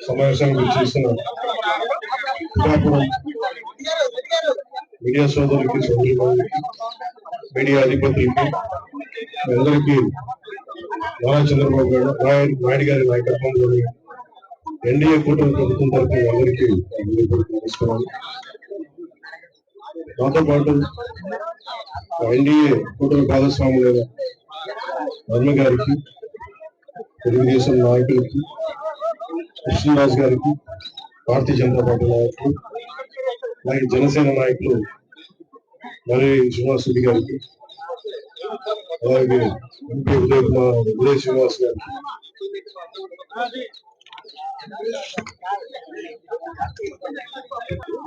సమావేశానికి చేసిన మీడియా సోదరులకి సోదరులకి మీడియా అధిపతులకి అందరికీ నారా చంద్రబాబు నాయుడు గారి నాయకత్వంలోని ఎన్డీఏ కూటమి ప్రభుత్వం తరఫున అందరికీ నమస్కారాలు. నాతో పాటు ఎన్డీఏ కూటమి భాగస్వాములైన వర్మ గారికి, తెలుగుదేశం నాయకులకి, కృష్ణరాజు గారికి, భారతీయ జనతా పార్టీ నాయకులు, అలాగే జనసేన నాయకులు మరి శ్రీనివాస్ రెడ్డి గారికి, అలాగే ఎంపీ ఉదయ్ శ్రీనివాస్ గారికి,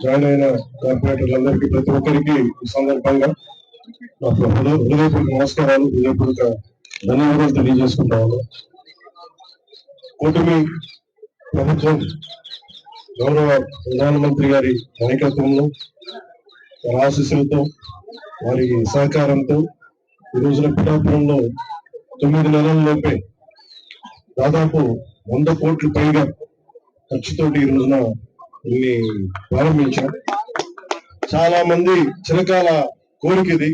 జాయిన్ అయిన కార్పొరేటర్లందరికీ ప్రతి ఒక్కరికి ఈ సందర్భంగా నా హృదయపూర్వక నమస్కారాలు, హృదయపూర్వక ధన్యవాదాలు తెలియజేసుకుంటాను. కూటమి ప్రభుత్వం గౌరవ ప్రధానమంత్రి గారి నాయకత్వంలో, వారి ఆశీస్సులతో, వారి సహకారంతో ఈ రోజున పిఠాపురంలో 9 నెలల్లోపే దాదాపు 100 కోట్ల పైగా ఖర్చుతోటి ఈ రోజున దీన్ని ప్రారంభించాం. చాలా మంది చిరకాల కోరిక ఇది.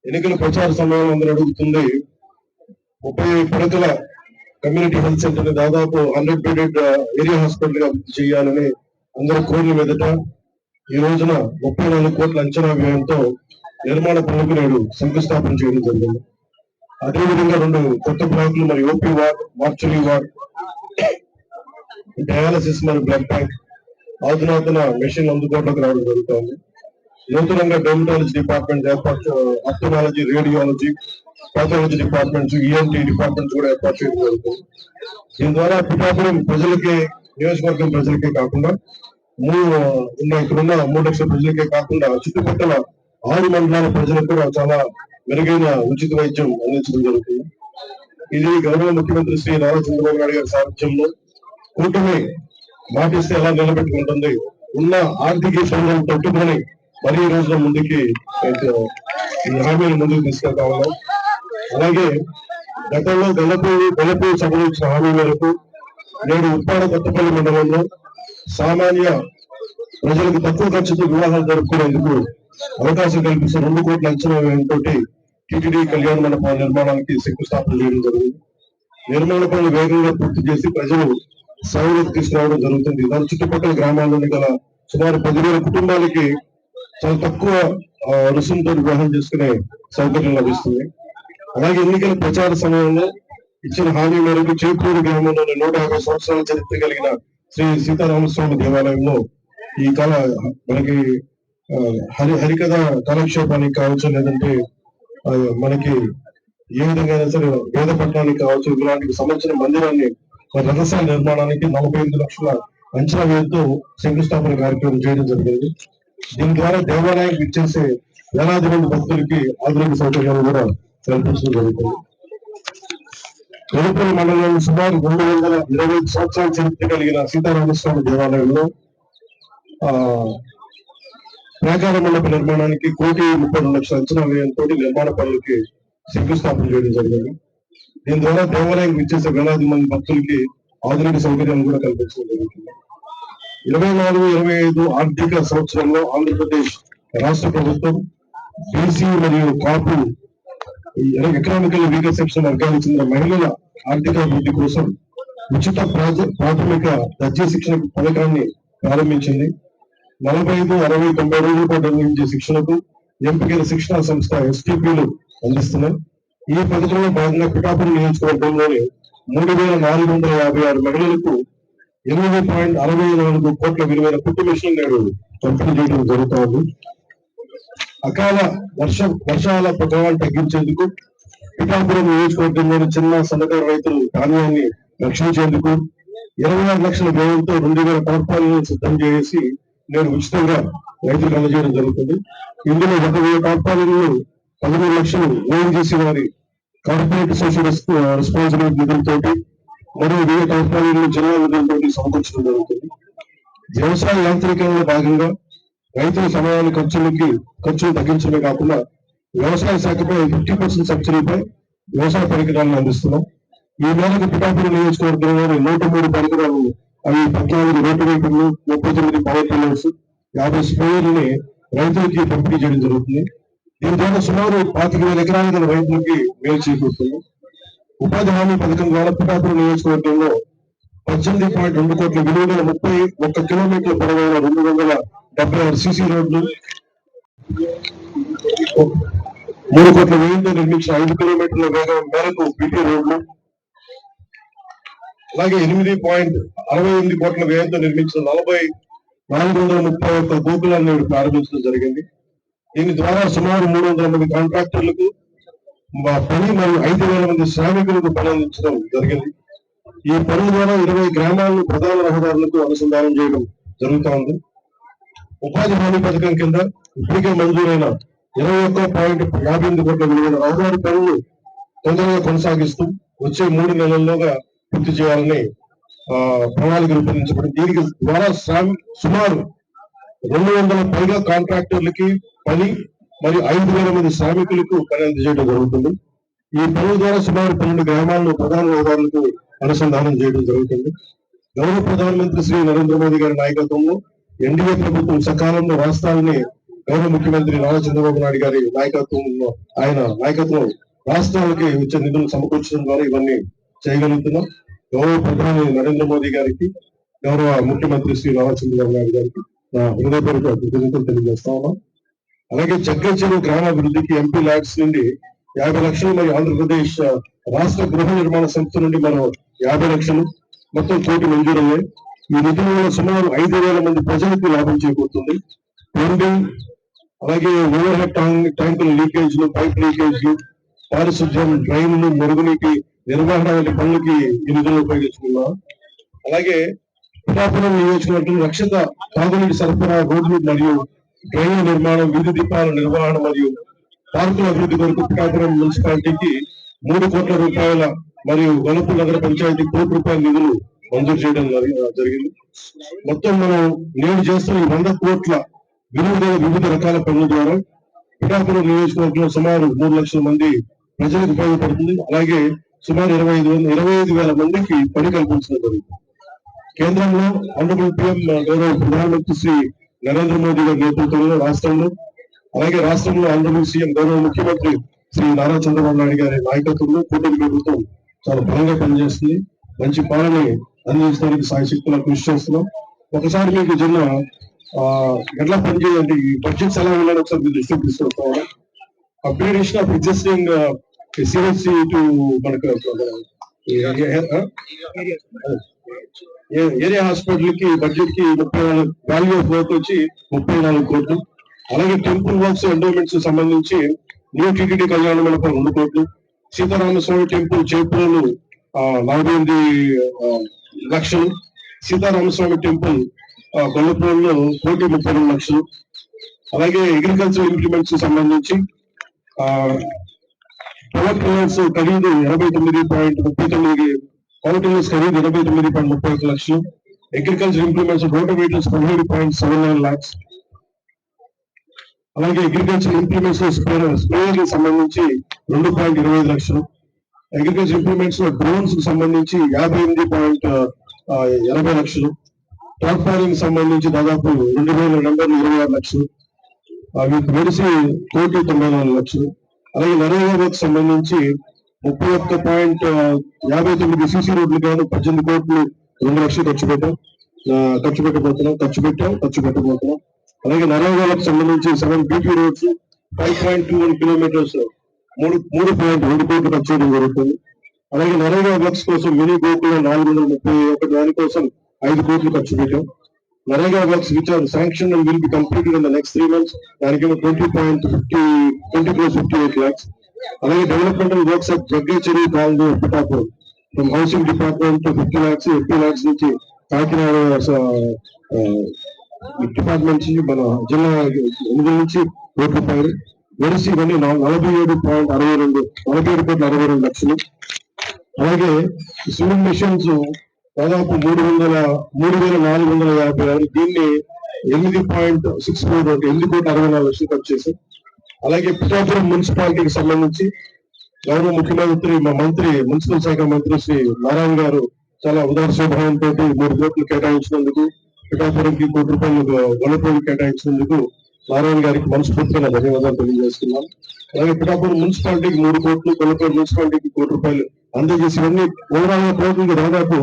ఎన్నికల ప్రచార సమయంలో అందరూ అడుగుతుంది 30 పడకల కమ్యూనిటీ హెల్త్ సెంటర్ ని దాదాపు 100 బెడెడ్ ఏరియా హాస్పిటల్ గా అభివృద్ధి చేయాలని అందరూ కోరిన మీదట ఈ రోజున 34 కోట్ల అంచనా వ్యయంతో నిర్మాణ పనులకు నేడు శంకుస్థాపన చేయడం జరిగింది. అదేవిధంగా 2 కొత్త బ్లాకులు, మరి OP ward, mortuary ward, dialysis మరియు బ్లడ్ బ్యాంక్, ఆధునాతన మెషిన్ అందుబాటులోకి రావడం జరుగుతుంది. నూతనంగా డెర్మటాలజీ డిపార్ట్మెంట్ ఏర్పాటు, ophthalmology, radiology, pathology departments, ENT departments కూడా ఏర్పాటు చేయడం జరుగుతుంది. దీని ద్వారా పిఠాపురం ప్రజలకే, నియోజకవర్గం ప్రజలకే కాకుండా ఇక్కడున్న 3 లక్షల ప్రజలకే కాకుండా చుట్టుపక్కల 6 మండలాల ప్రజలకు కూడా చాలా మెరుగైన ఉచిత వైద్యం అందించడం జరుగుతుంది. ఇది గౌరవ ముఖ్యమంత్రి శ్రీ నారా చంద్రబాబు నాయుడు గారి సారథ్యంలో కూటమి మాటిస్తే ఎలా నిలబెట్టుకుంటుంది, ఉన్న ఆర్థిక ఇబ్బందులను తట్టుకొని మరి ఈ రోజున ముందుకి ఈ హామీలు ముందుకు తీసుకెళ్తా ఉన్నాం. అలాగే గతంలో గొల్లపూడి సభలో ఇచ్చిన హామీ మేరకు నేడు ఉప్పాడ కొత్తపల్లి మండలంలో సామాన్య ప్రజలకు తక్కువ ఖర్చుతో వివాహాలు జరుపుకునేందుకు అవకాశం కల్పిస్తున్న 2 కోట్ల అంచనా వ్యయంతో టీటీడీ కళ్యాణ మండపాల నిర్మాణానికి శంకుస్థాపన చేయడం జరిగింది. నిర్మాణ పనులు వేగంగా పూర్తి చేసి ప్రజలు సౌలభ్యం తీసుకురావడం జరుగుతుంది. దాని చుట్టుపక్కల గ్రామాల్లోని గల సుమారు 10,000 కుటుంబాలకి చాలా తక్కువ రుసుముతో వివాహం చేసుకునే సౌకర్యం లభిస్తుంది. అలాగే ఎన్నికల ప్రచార సమయంలో ఇచ్చిన హామీ మేరకు చేకూరు గ్రామంలోని 150 సంవత్సరాల చరిత్ర కలిగిన శ్రీ సీతారామస్వామి దేవాలయంలో ఈ కళ మనకి హరికథ కాలక్షేపానికి కావచ్చు, లేదంటే మనకి ఏ విధంగా సరే వేద పట్టణానికి కావచ్చు, ఇలాంటి సంబంధించిన మందిరాన్ని రహస్య నిర్మాణానికి 45 లక్షల అంచనా వ్యయంతో శంకుస్థాపన కార్యక్రమం చేయడం జరిగింది. దీని ద్వారా దేవాలయానికి ఇచ్చేసే వేలాది మంది భక్తులకి ఆధునిక సౌకర్యాలు కూడా కల్పించడం జరుగుతుంది. వెలుపల్లి మండలంలో సుమారు 225 సంవత్సరాల చరిత్ర కలిగిన సీతారామస్వామి దేవాలయంలో ప్రాకార మండప నిర్మాణానికి 1,32 లక్షల అంచనా వ్యయంతో నిర్మాణ పనులకి శంకుస్థాపన చేయడం జరిగింది. దీని ద్వారా దేవాలయానికి ఇచ్చేసే వేలాది మంది భక్తులకి ఆధునిక సౌకర్యాలు కూడా కల్పించడం జరుగుతుంది. 24-25 ఆర్థిక సంవత్సరంలో ఆంధ్రప్రదేశ్ రాష్ట్ర ప్రభుత్వం బీసీ మరియు కాపు ఎకనామికల్ వీకర్ సెక్షన్ వర్గానికి చెందిన మహిళల ఆర్థిక అభివృద్ధి కోసం ఉచిత ప్రాథమిక దర్జీ శిక్షణ పథకాన్ని ప్రారంభించింది. 45, 60, 90 రోజుల పాటు నిర్వహించే శిక్షణకు ఎంపికైన శిక్షణా సంస్థ ఎస్టీపీలు అందిస్తున్నాయి. ఈ పథకంలో భాగంగా పిఠాపురం నియోజకవర్గంలోని 3,456 మహిళలకు 8.64 కోట్ల విలువైన కుట్టు మిషన్ నేడు పంపిణీ చేయడం జరుగుతోంది. అకాల వర్షాల ప్రభావాన్ని తగ్గించేందుకు పిఠాపురం నియోజకవర్గంలోని చిన్న సన్నకారు రైతులు ధాన్యాన్ని రక్షించేందుకు 26 లక్షల వ్యయంతో 2,000 టార్పాలిన్లను సిద్ధం చేసి నేడు ఉచితంగా రైతులకు అందజేయడం జరుగుతుంది. ఇందులో 1,000 టార్పాలిన్లు 13 లక్షలు ఓఎన్జీసీ వారి కార్పొరేట్ సోషల్ రెస్పాన్సిబిలిటీ నిధులతోటి మరియు వివిధ కార్పొరేట్ జిల్లా నిధులతో సమకూర్చడం జరుగుతుంది. వ్యవసాయ యాంత్రీకరణలో భాగంగా రైతుల సమయాన్ని ఖర్చులు తగ్గించడమే కాకుండా వ్యవసాయ శాఖపై 50% సబ్సిడీపై వ్యవసాయ పరికరాలను అందిస్తున్నాం. ఈ మేరకు పిఠాపురం నియోజకవర్గంలోని 103 పరికరాలు, అవి 14 రోటివేటర్లు, 39 పవర్ టిల్లర్స్, 50 స్ప్రేయర్లని రైతులకి పంపిణీ చేయడం జరుగుతుంది. దీని ద్వారా సుమారు 25,000 ఎకరాల గల రైతులకి మేలు చేకూరుతుంది. ఉపాధి హామీ పథకం ద్వారా పిఠాపురం నియోజకవర్గంలో 18.2 కోట్ల విలువైన 31 కిలోమీటర్ల పొడవైన 276 సీసీ రోడ్లు, 3 కోట్ల వ్యయంతో నిర్మించిన 5 కిలోమీటర్ల వేగం మేరకు బీటీ రోడ్లు, అలాగే 8.68 కోట్ల వ్యయంతో నిర్మించిన 431 గోకులాన్ని ప్రారంభించడం జరిగింది. దీని ద్వారా సుమారు 300 మంది కాంట్రాక్టర్లకు పని మరియు 5,000 మంది శ్రామికులకు పని అందించడం జరిగింది. ఈ పనుల ద్వారా 20 గ్రామాలను ప్రధాన రహదారులకు అనుసంధానం చేయడం జరుగుతూ ఉంది. ఉపాధి హామీ పథకం కింద ఇప్పటికే మంజూరైన 21.58 కోట్ల విలువైన రహదారి పనులు తొందరగా కొనసాగిస్తూ వచ్చే 3 నెలల్లోగా పూర్తి చేయాలని ప్రణాళిక రూపొందించబడింది. దీనికి ద్వారా సుమారు 200 పైగా కాంట్రాక్టర్లకి పని మరియు 5,000 మంది శ్రామికులకు పని అందజేయడం జరుగుతుంది. ఈ పనుల ద్వారా సుమారు 12 గ్రామాలను ప్రధాన రహదారులకు అనుసంధానం చేయడం జరుగుతుంది. గౌరవ ప్రధానమంత్రి శ్రీ నరేంద్ర మోదీ గారి నాయకత్వంలో ఎన్డీఏ ప్రభుత్వం సకాలంలో రాష్ట్రాలని గౌరవ ముఖ్యమంత్రి నారా చంద్రబాబు నాయుడు గారి నాయకత్వంలో రాష్ట్రాలకి వచ్చే నిధులు సమకూర్చడం ద్వారా ఇవన్నీ చేయగలుగుతున్నాం. గౌరవ ప్రధాని నరేంద్ర మోదీ గారికి, గౌరవ ముఖ్యమంత్రి శ్రీ నారా చంద్రబాబు నాయుడు గారికి నా హృదయపూర్వక కృతజ్ఞతలు తెలియజేస్తా ఉన్నాం. అలాగే జగ్గల్ చెరువు గ్రామాభివృద్ధికి ఎంపీ ల్యాడ్స్ నుండి 50 లక్షలు మరియు ఆంధ్రప్రదేశ్ రాష్ట్ర గృహ నిర్మాణ సంస్థ నుండి మరో 50 లక్షలు మొత్తం కోటి మంజూరయ్యాయి. ఈ నిధుల వల్ల సుమారు 5,000 మంది ప్రజలకు లాభం చేకూరుతుంది. ప్లంబింగ్, అలాగే ఓవర్ హెడ్ ట్యాంకుల లీకేజ్లు, పైప్ లీకేజ్లు, పారిశుద్ధ్యం, డ్రైన్లు, మురుగునీటి నిర్వహణ వంటి పనులకి ఈ నిధులు ఉపయోగించుకున్నాం. అలాగే పిఠాపురం నియోజకవర్గం రక్షిత తాగునీటి సరఫరా, రోడ్లు మరియు డ్రైన్ల నిర్మాణం, వీధి దీపాల నిర్వహణ మరియు పార్కుల అభివృద్ధి కొరకు పిఠాపురం మున్సిపాలిటీకి 3 కోట్ల రూపాయల మరియు వనపు నగర పంచాయతీ ₹1 కోటి నిధులు మంజూరు చేయడం జరిగింది. మొత్తం మనం నేడు చేస్తున్న 100 కోట్ల విలువ వివిధ రకాల పనుల ద్వారా పిఠాపురం నియోజకవర్గంలో సుమారు 3 లక్షల మంది ప్రజలకు ఉపయోగపడుతుంది. అలాగే సుమారు 25,000 మందికి పని కల్పించడం జరుగుతుంది. కేంద్రంలో ఆనరబుల్ PM గౌరవ ప్రధానమంత్రి శ్రీ నరేంద్ర మోదీ గారి నేతృత్వంలో రాష్ట్రంలో, అలాగే రాష్ట్రంలో ఆనరబుల్ సీఎం గౌరవ ముఖ్యమంత్రి శ్రీ నారా చంద్రబాబు నాయుడు గారి నాయకత్వంలో కూటమి ప్రభుత్వం చాలా బలంగా పనిచేస్తుంది. మంచి పాలన అందించడానికి సాయశక్తులా కృషి చేస్తున్నాం. ఒకసారి మీకు చిన్న ఎట్లా పనిచేయాలంటే ఈ బడ్జెట్స్ ఎలా వెళ్ళాలి ఒకసారి మీరు దృష్టికి తీసుకొస్తాం. Upgradation of existing CSC to మనకు ఏరియా హాస్పిటల్ కి బడ్జెట్ కి 34 వాల్యూ ఆఫ్ వర్క్ వచ్చి 34 కోట్లు. అలాగే టెంపుల్ వర్క్స్ ఎండోమెంట్స్ సంబంధించి న్యూ టీటీడీ కళ్యాణ మండపం 2 కోట్లు, సీతారామస్వామి టెంపుల్ చేపూరులు 48 లక్షలు, సీతారామస్వామి టెంపుల్ గొల్లపూర్లో 1,32 లక్షలు. అలాగే అగ్రికల్చర్ ఇంప్లిమెంట్స్ సంబంధించి పవర్ టిల్లర్స్ ఖరీదు 89.39, పవర్ టిల్లర్స్ ఖరీదు 89.31 లక్షలు, అగ్రికల్చర్ ఇంప్లిమెంట్స్ రోటోవేటర్స్ 17.79 lakhs. అలాగే అగ్రికల్చర్ ఇంప్లిమెంట్స్ స్ప్రేయర్లకు సంబంధించి 2.25 లక్షలు, అగ్రికల్చర్ ఇంప్లిమెంట్స్ లో డ్రోన్స్ కు సంబంధించి 58.80 లక్షలు, ట్రాక్టరింగ్ సంబంధించి దాదాపు 2,26 లక్షలు, వీటికి మెడిసి 1,94 లక్షలు. అలాగే నరేగా వర్క్ సంబంధించి 31.59 సీసీ రోడ్లు కాదు 18 కోట్లు 2 లక్షలు ఖర్చు పెట్టబోతున్నాం. అలాగే నరేగాలకు సంబంధించి 7 బీపీ రోడ్స్ 5.21 కిలోమీటర్స్ 3.2 కోట్లు ఖర్చు చేయడం జరుగుతుంది. అలాగే నరేగా వర్క్స్ కోసం మినీ గోకుల 431 దానికోసం 5 కోట్లు ఖర్చు పెట్టాం. NREGA works which are sanction and will be completed in the next 3 months దానికేమో 20.58 lakhs. అలాగే డెవలప్మెంటల్ వర్క్స్ ఆఫ్ జగ్గల్ చెరువు colony Pithapuram from housing department 50 lakhs, 80 lakhs నుంచి కాకినాడ డిపార్ట్మెంట్ నుంచి మన జిల్లా 8 నుంచి ₹1 కోట్లు. వెలిసి ఇవన్నీ 47,62 అలాగే స్విమ్మింగ్ మిషన్స్ దాదాపు 3,456. దీన్ని 8,64 ఖర్చు చేశాం. అలాగే పిఠాపురం మున్సిపాలిటీకి సంబంధించి గౌరవ ముఖ్యమంత్రి మా మంత్రి మున్సిపల్ శాఖ మంత్రి శ్రీ నారాయణ గారు చాలా ఉదార స్వభావంతో 3 కోట్లు కేటాయించినందుకు, పిఠాపురంకి 1 కోటి రూపాయలు గొల్లపూడి కేటాయించినందుకు నారాయణ గారికి మనస్ఫూర్తిగా ధన్యవాదాలు తెలియజేస్తున్నాం. అలాగే పిఠాపురం మున్సిపాలిటీకి 3 కోట్లు, గొల్లపూడి మున్సిపాలిటీకి 1 కోటి రూపాయలు అందజేసి ఇవన్నీ ఓవరాల్ ప్రభుత్వం దాదాపు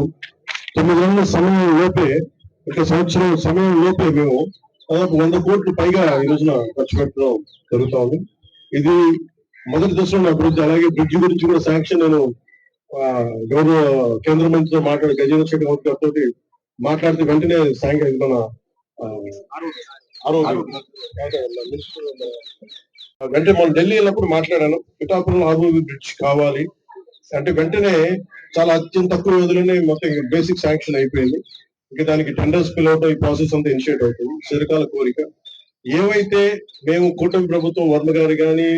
9 నెలల సమయం లోపే, ఒక సంవత్సరం సమయం లోపే మేము దాదాపు 100 కోట్లు పైగా ఈ రోజున ఖర్చు పెట్టడం జరుగుతా ఉంది. ఇది మొదటి దశలో అభివృద్ధి. అలాగే బ్రిడ్జ్ గురించి కూడా శాంక్షన్ నేను గౌరవ కేంద్ర మంత్రితో మాట్లాడి గజేంద్ర శెఖావత్ గారితో మాట్లాడితే వెంటనే మన వెంటనే మనం ఢిల్లీ వెళ్ళినప్పుడు మాట్లాడాను. పిఠాపురం ఆర్ఓబి బ్రిడ్జ్ కావాలి అంటే వెంటనే చాలా అత్యంత తక్కువ వ్యవధిలోనే మొత్తం బేసిక్ శాంక్షన్ అయిపోయింది. ఇంకా దానికి టెండర్స్ పిలవడం, ఈ ప్రాసెస్ అంతా ఇనిషియేట్ అవుతుంది. చిరకాల కోరిక. ఏవైతే మేము కూటమి ప్రభుత్వం వర్మ గారు కానీ,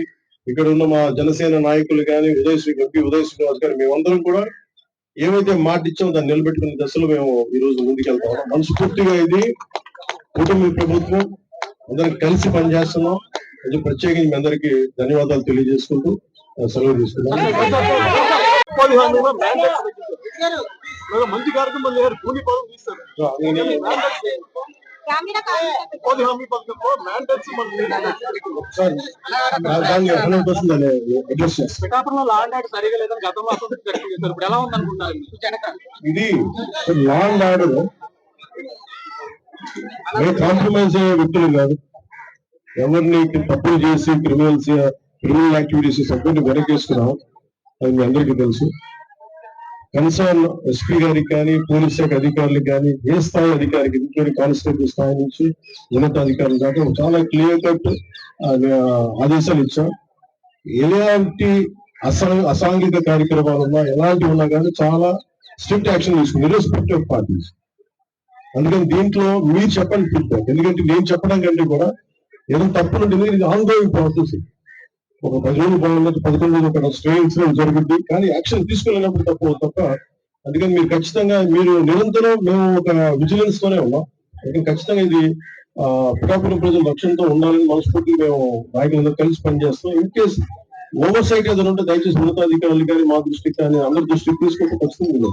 ఇక్కడ ఉన్న మా జనసేన నాయకులు కానీ, ఉదయ్ శ్రీనివాస్ గారు, మేమందరం కూడా ఏవైతే మాట ఇచ్చామో దాన్ని నిలబెట్టుకునే దశలో మేము ఈ రోజు ముందుకెళ్తాం. మనస్ఫూర్తిగా ఇది కూటమి ప్రభుత్వం అందరికి కలిసి పనిచేస్తున్నాం. అది ప్రత్యేకించి మీ అందరికీ ధన్యవాదాలు తెలియజేసుకుంటూ సెలవు తీసుకున్నాం. మంచి కార్యక్రమం లేదు. కూలి పనులు తీస్తారు. పిఠాపురంలో లా అండ్ ఆర్డర్ సరిగా లేదని గతంలో ఇప్పుడు ఎలా ఉందనుకుంటారు? ఇది లా అండ్ ఆర్డర్ కాంప్రమైజ్ అయ్యే వ్యక్తులు కాదు. ఎవరిని తప్పులు చేసి క్రిమినల్ యాక్టివిటీస్ సపోర్ట్ వెనకేసుకున్నాం, అది మీ అందరికీ తెలుసు. కన్సర్న్ ఎస్పీ గారికి కానీ, పోలీస్ శాఖ అధికారులకు కానీ, ఏ స్థాయి అధికారికి, ఇంక్లూడింగ్ కానిస్టేబుల్ స్థాయి నుంచి ఉన్నతాధికారులు దాకా చాలా క్లియర్ కట్ ఆదేశాలు ఇచ్చాం. ఎలాంటి అసాంఘిక కార్యక్రమాలు ఉన్నా, ఎలాంటివి ఉన్నా కానీ చాలా స్ట్రిక్ట్ యాక్షన్ తీసుకుంది, ఇర్రెస్పెక్టివ్ ఆఫ్ పార్టీస్. అందుకని దీంట్లో మీరు చెప్పండి ఫీడ్బ్యాక్. ఎందుకంటే నేను చెప్పడం కంటే కూడా ఏదో తప్పులుంటే ఇది ఆన్గోయింగ్ ప్రాసెస్. ఒక 10 రోజులు బాగుండదు, 11 రోజులు ఒక స్టే ఇన్సిడెంట్ జరుగుద్ది, కానీ యాక్షన్ తీసుకునేటప్పుడు తప్ప. అందుకని మీరు ఖచ్చితంగా నిరంతరం మేము ఒక విజిలెన్స్ తోనే ఉన్నాం. అందుకని ఖచ్చితంగా ఇది పిఠాపురం ప్రజల రక్షణతో ఉండాలని మనస్ఫూర్తిగా మేము నాయకులందరూ కలిసి పనిచేస్తాం. ఇన్ కేసు ఓవర్ సైట్ ఏదైనా ఉంటే దయచేసి ఉన్నతాధికారులు కానీ, మా దృష్టికి కానీ, అందరి దృష్టికి తీసుకుంటే ఖచ్చితంగా